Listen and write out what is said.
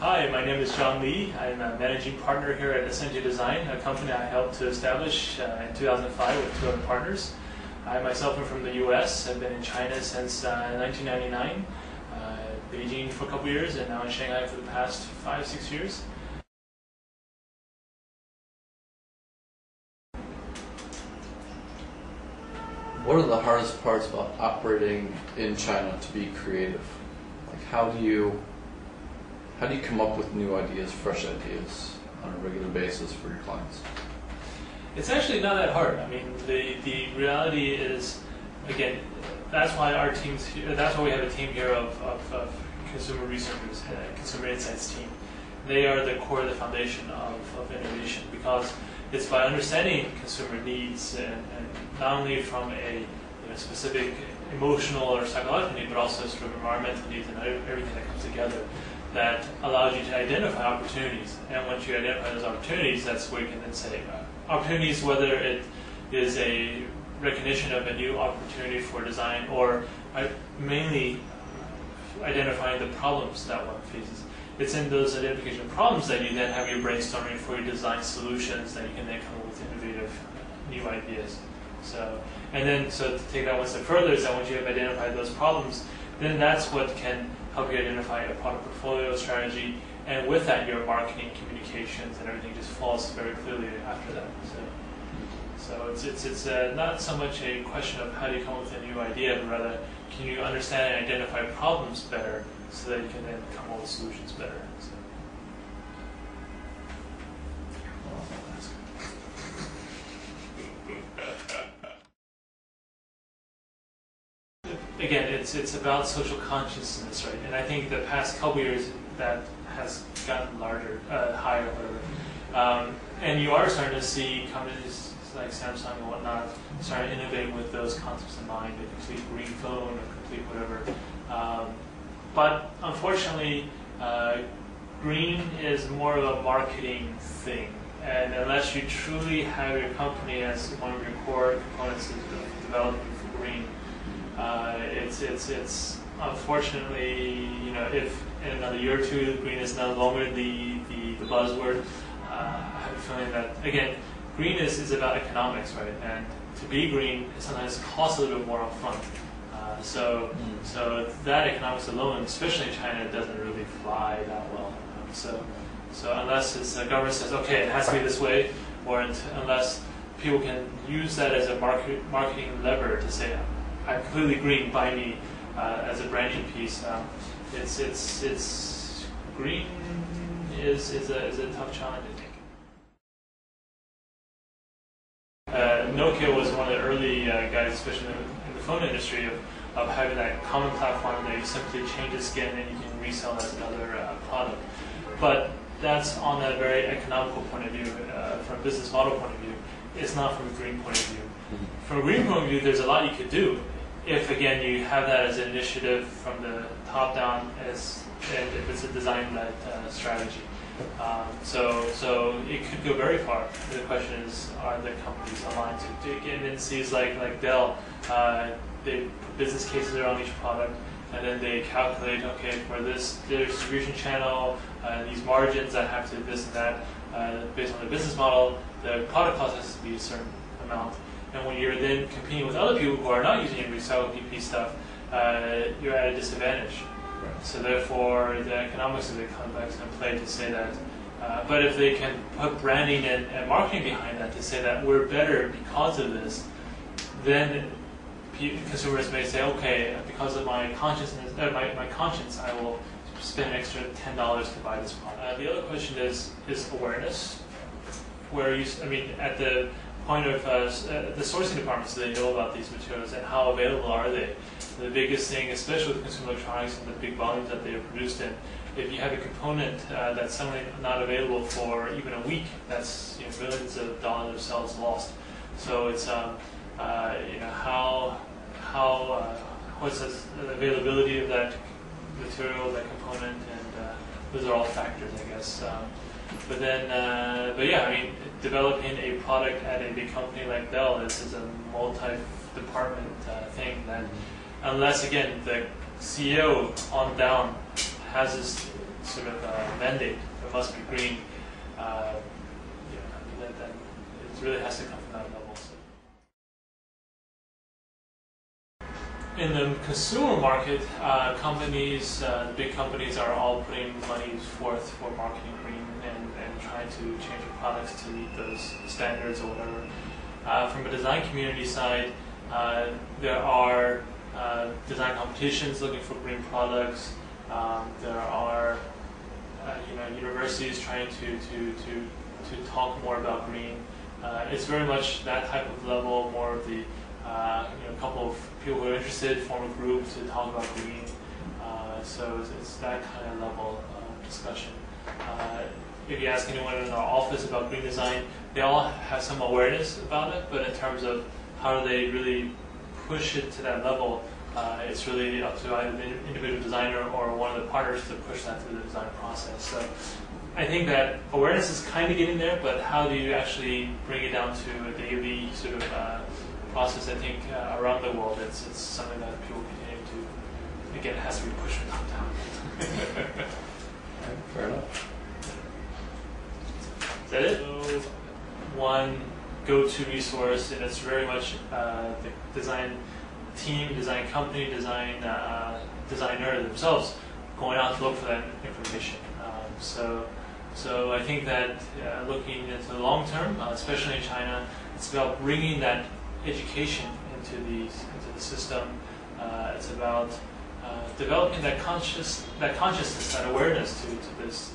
Hi, my name is John Lee. I'm a managing partner here at Asentio Design, a company I helped to establish in 2005 with two other partners. I myself am from the US. I've been in China since 1999, Beijing for a couple years, and now in Shanghai for the past 5-6 years. What are the hardest parts about operating in China to be creative? Like how do you come up with new ideas, fresh ideas on a regular basis for your clients? It's actually not that hard. I mean, the reality is, again, that's why we have a team here of consumer researchers, consumer insights team. They are the core, the foundation of innovation, because it's by understanding consumer needs and not only from a specific emotional or psychological need, but also sort of environmental needs and everything that comes together that allows you to identify opportunities. And once you identify those opportunities, that's where you can then say opportunities, whether it is a recognition of a new opportunity for design or mainly identifying the problems that one faces. It's in those identification of problems that you then have your brainstorming for your design solutions that you can then come up with innovative new ideas. So to take that one step further is that once you have identified those problems, then that's what can help you identify a product portfolio strategy, and with that your marketing, communications, and everything just falls very clearly after that. So it's not so much a question of how do you come up with a new idea, but rather can you understand and identify problems better so that you can then come up with solutions better. So. Again, it's about social consciousness, right? And I think the past couple years that has gotten larger, higher, whatever. And you are starting to see companies like Samsung and whatnot start to innovate with those concepts in mind, a complete green phone, a complete whatever. But unfortunately, green is more of a marketing thing. And unless you truly have your company as one of your core components of developing for green, it's unfortunately, if in another year or two green is no longer the buzzword, I have a feeling that, again, green is about economics, right? And to be green sometimes costs a little bit more upfront. So that economics alone, especially in China, doesn't really fly that well. So unless the government says, okay, it has to be this way, or unless people can use that as a marketing lever to say, I'm completely green, buy me, as a branding piece. It's green is a tough challenge, I think. Nokia was one of the early guys, especially in the phone industry, of having that common platform that you simply change the skin and you can resell as another product. But that's on a very economical point of view, from a business model point of view. It's not from a green point of view. From a green point of view, there's a lot you could do if, again, you have that as an initiative from the top down, and if it's a design-led strategy. So it could go very far. The question is, are the companies aligned to get indices like Dell? They put business cases around each product, and then they calculate, okay, for this distribution channel, these margins, I have to this and that. Based on the business model, the product cost has to be a certain amount. And when you're then competing with other people who are not using your recycled PP stuff, you're at a disadvantage. Right. So therefore, the economics of it comes back into play to say that. But if they can put branding and marketing behind that to say that we're better because of this, then consumers may say, okay, because of my consciousness, my conscience, I will spend an extra $10 to buy this product. The other question is awareness, where at the point of the sourcing departments, so they know about these materials and how available are they. The biggest thing, especially with consumer electronics and the big volumes that they are produced in, if you have a component that's suddenly not available for even a week, that's millions of dollars of sales lost. So it's what's the availability of that material, that component, and those are all factors, I guess. But yeah, developing a product at a big company like Dell is a multi-department thing that, unless again the CEO on down has this sort of mandate. It must be green. Then it really has to come from that level. So. In the consumer market, companies, big companies are all putting money forth for marketing green and trying to change their products to meet those standards or whatever. From a design community side, there are design competitions looking for green products. There are universities trying to talk more about green. It's very much that type of level, more of the a couple of people who are interested form a group to talk about green. So it's that kind of level of discussion. If you ask anyone in our office about green design, they all have some awareness about it, but in terms of how do they really push it to that level, it's really up to either the individual designer or one of the partners to push that through the design process. So I think that awareness is kind of getting there, but how do you actually bring it down to a daily sort of process? I think around the world, it's something that people continue to, again, it has to be pushed from top down. Fair enough. Is that it? So, one go-to resource, and it's very much the design team, design company, designer themselves going out to look for that information. So I think that looking into the long term, especially in China, it's about bringing that education into the system. It's about developing that consciousness, that awareness to this